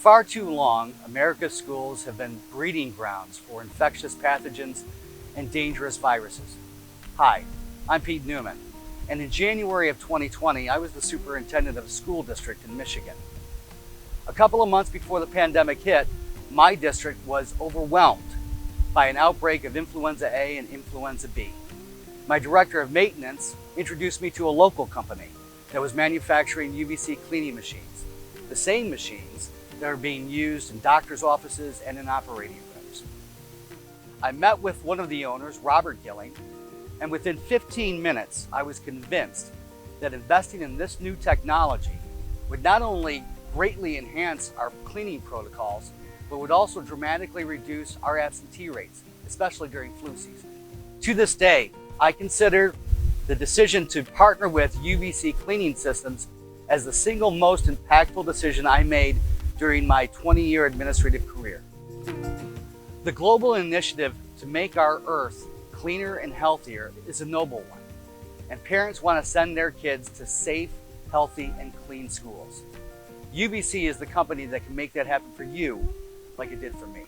far too long, America's schools have been breeding grounds for infectious pathogens and dangerous viruses. Hi, I'm Pete Newman, and in January of 2020, I was the superintendent of a school district in Michigan. A couple of months before the pandemic hit, my district was overwhelmed by an outbreak of influenza A and influenza B. My director of maintenance introduced me to a local company that was manufacturing UVC cleaning machines, the same machines that are being used in doctors' offices and in operating rooms. I met with one of the owners, Robert Gilling, and within 15 minutes, I was convinced that investing in this new technology would not only greatly enhance our cleaning protocols, but would also dramatically reduce our absentee rates, especially during flu season. To this day, I consider the decision to partner with UVC Cleaning Systems as the single most impactful decision I made during my 20-year administrative career. The global initiative to make our Earth cleaner and healthier is a noble one, and parents want to send their kids to safe, healthy, and clean schools. UVC is the company that can make that happen for you like it did for me.